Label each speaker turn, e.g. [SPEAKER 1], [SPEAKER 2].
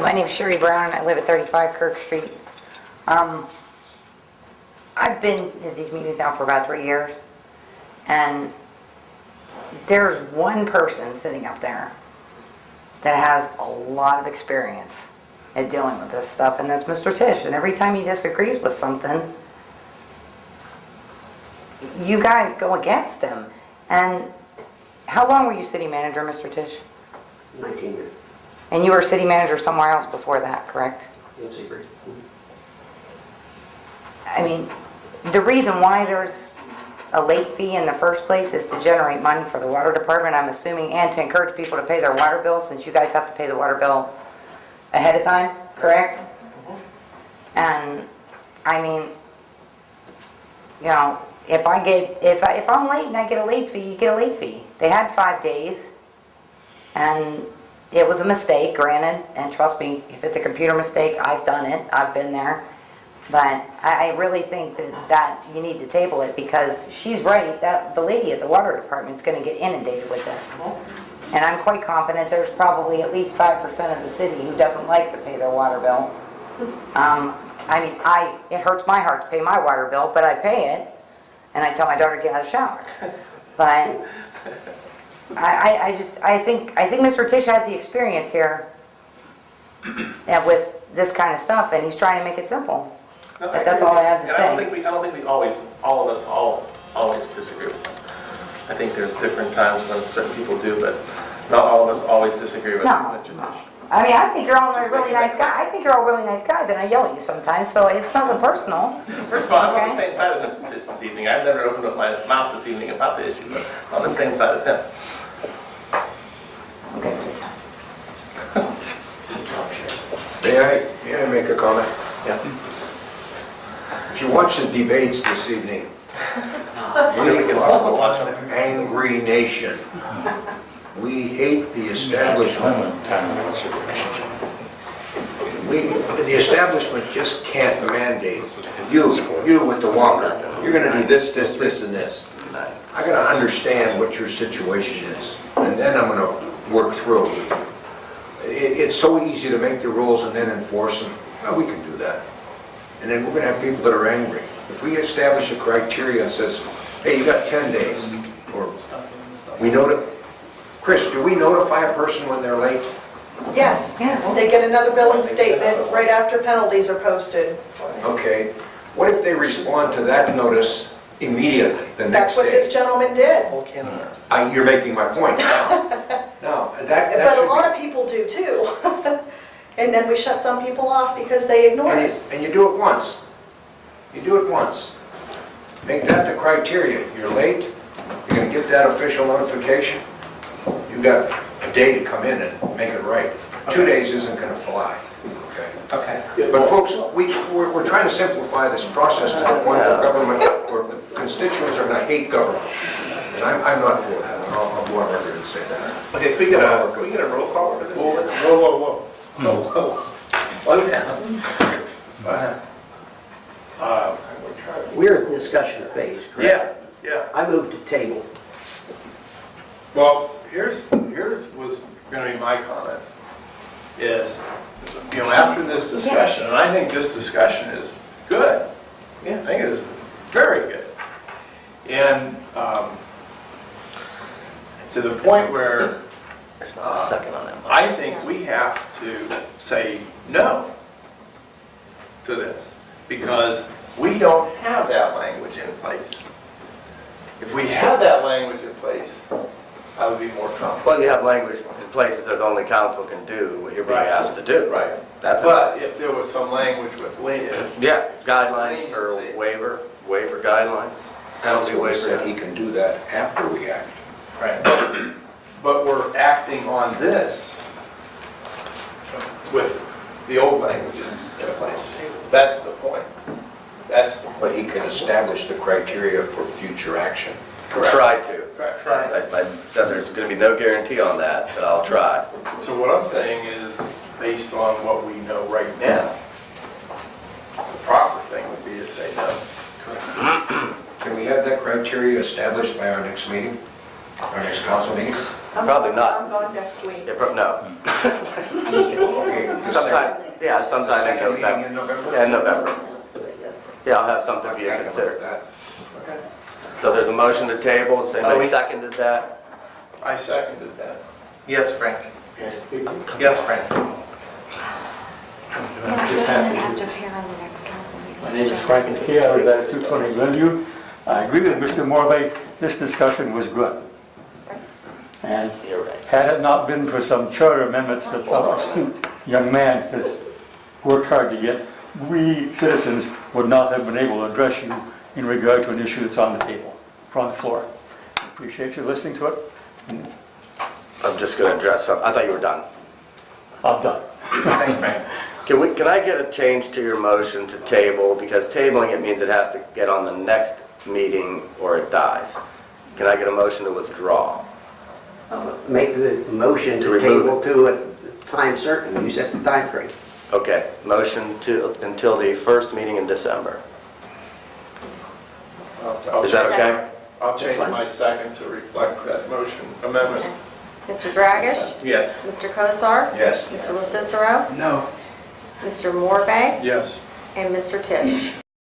[SPEAKER 1] My name's Sherry Brown, and I live at 35 Kirk Street. I've been at these meetings now for about 3 years, and there's one person sitting up there that has a lot of experience at dealing with this stuff, and that's Mr. Tieche. And every time he disagrees with something, you guys go against him. And how long were you city manager, Mr. Tieche?
[SPEAKER 2] 19 years.
[SPEAKER 1] And you were city manager somewhere else before that, correct?
[SPEAKER 2] In Seabury.
[SPEAKER 1] I mean, the reason why there's a late fee in the first place is to generate money for the water department, I'm assuming, and to encourage people to pay their water bill, since you guys have to pay the water bill ahead of time, correct? And I mean, you know, if I'm late and I get a late fee, you get a late fee. They had 5 days, and it was a mistake, granted, and trust me, if it's a computer mistake, I've done it, I've been there. But I really think that you need to table it, because she's right, that the lady at the water department is going to get inundated with this. And I'm quite confident there's probably at least 5% of the city who doesn't like to pay their water bill. I mean, it hurts my heart to pay my water bill, but I pay it, and I tell my daughter to get out of the shower. But I think Mr. Tieche has the experience here with this kind of stuff, and he's trying to make it simple.
[SPEAKER 3] No,
[SPEAKER 1] But that's all I have to say.
[SPEAKER 3] I don't think we all of us always disagree with him. I think there's different times when certain people do, but not all of us always disagree with Mr. Tieche.
[SPEAKER 1] I mean, I think you're all really nice guys. I think you're all really nice guys, and I yell at you sometimes, so it's nothing personal.
[SPEAKER 3] First of all, I'm on the same side as Mr. Tieche this evening. I've never opened up my mouth this evening about the issue, but I'm on the same side as him.
[SPEAKER 1] Okay.
[SPEAKER 4] May I make a comment?
[SPEAKER 3] Yes.
[SPEAKER 4] If you watch the debates this evening, we are an angry nation. We hate the establishment. The establishment just can't mandate. You with the walker, you're going to do this, this, this, and this. I got to understand what your situation is, and then I'm going to work through it. It's so easy to make the rules and then enforce them. Well, we can do that. And then we're going to have people that are angry. If we establish a criteria and says, hey, you got 10 days, or we know that, Chris, do we notify a person when they're late?
[SPEAKER 5] Yes.
[SPEAKER 1] Yes.
[SPEAKER 5] They get another billing statement right after penalties are posted.
[SPEAKER 4] Okay. What if they respond to that notice immediately, the next
[SPEAKER 5] That's what
[SPEAKER 4] day?
[SPEAKER 5] this gentleman did.
[SPEAKER 3] Whole can of worms.
[SPEAKER 4] You're making my point now. No, that
[SPEAKER 5] But a
[SPEAKER 4] should
[SPEAKER 5] lot of people do too. And then we shut some people off because they ignore us.
[SPEAKER 4] And you do it once. You do it once. Make that the criteria. You're late, you're going to get that official notification. You've got a day to come in and make it right. 2 days isn't going to fly. Okay.
[SPEAKER 3] Okay.
[SPEAKER 4] But folks, we're trying to simplify this process to the point where government, or the constituents are going to hate government. And I'm not for that. I'll go on record and say that.
[SPEAKER 3] Okay, can we get a roll call for this?
[SPEAKER 2] Whoa.
[SPEAKER 3] Slow down.
[SPEAKER 2] We're in discussion phase, correct?
[SPEAKER 6] Yeah.
[SPEAKER 2] I move to table.
[SPEAKER 6] Well, here's was going to be my comment, is, after this discussion, and I think this discussion is good.
[SPEAKER 3] Yeah.
[SPEAKER 6] I think this is very good. And to the point where
[SPEAKER 3] There's not a second on that.
[SPEAKER 6] I think we have to say no to this, because we don't have that language in place. If we had that language in place, I would be more comfortable.
[SPEAKER 7] Well, you have language in place that says only council can do what you're being asked to do.
[SPEAKER 6] Right.
[SPEAKER 7] That's
[SPEAKER 6] But if there was some language with
[SPEAKER 7] yeah, guidelines for
[SPEAKER 6] Leniency.
[SPEAKER 7] waiver guidelines, penalty
[SPEAKER 4] So he said
[SPEAKER 7] waiver.
[SPEAKER 4] he can do that after we act.
[SPEAKER 6] Right. But we're acting on this with the old language in place. That's the point. That's the point.
[SPEAKER 4] But he can establish the criteria for future action.
[SPEAKER 7] Try to.
[SPEAKER 6] Correct.
[SPEAKER 7] I said there's going to be no guarantee on that, but I'll try.
[SPEAKER 6] So what I'm saying is, based on what we know right now, the proper thing would be to say no.
[SPEAKER 4] Can we have that criteria established by our next meeting? Our next council meeting?
[SPEAKER 5] I'm
[SPEAKER 7] Probably
[SPEAKER 5] gone-
[SPEAKER 7] not.
[SPEAKER 5] I'm gone next week.
[SPEAKER 7] No.
[SPEAKER 4] Okay,
[SPEAKER 7] Sometime, yeah, sometime in
[SPEAKER 4] Second meeting in
[SPEAKER 7] November.
[SPEAKER 4] November?
[SPEAKER 7] Yeah, in November. Yeah, I'll have something for you to consider. So there's a motion to table, does anybody seconded that?
[SPEAKER 6] I seconded that.
[SPEAKER 3] Yes, Frank. Yes, Frank.
[SPEAKER 8] My name is Frank Tieche. I was at 220 Glenview. I agree with Mr. Morvay. This discussion was good. And had it not been for some charter amendments that some astute young man has worked hard to get, we citizens would not have been able to address you in regard to an issue that's on the table, on the floor. Appreciate you listening to it.
[SPEAKER 7] I'm just gonna address something, I thought you were done.
[SPEAKER 8] I'm done.
[SPEAKER 3] Thanks, Frank.
[SPEAKER 7] Can I get a change to your motion to table, because tabling it means it has to get on the next meeting or it dies. Can I get a motion to withdraw?
[SPEAKER 2] Make the motion
[SPEAKER 7] To
[SPEAKER 2] to
[SPEAKER 7] remove
[SPEAKER 2] table to a time certain, you set the time frame.
[SPEAKER 7] Okay, motion to, until the first meeting in December.
[SPEAKER 6] I'll
[SPEAKER 7] Is that
[SPEAKER 6] change-
[SPEAKER 7] okay?
[SPEAKER 6] I'll change my second to reflect that motion amendment.
[SPEAKER 9] Mr. Dragish?
[SPEAKER 3] Yes.
[SPEAKER 9] Mr. Kosar?
[SPEAKER 4] Yes.
[SPEAKER 9] Mr. LaCicero?
[SPEAKER 6] No.
[SPEAKER 9] Mr. Morvay?
[SPEAKER 6] Yes.
[SPEAKER 9] And Mr. Tisch?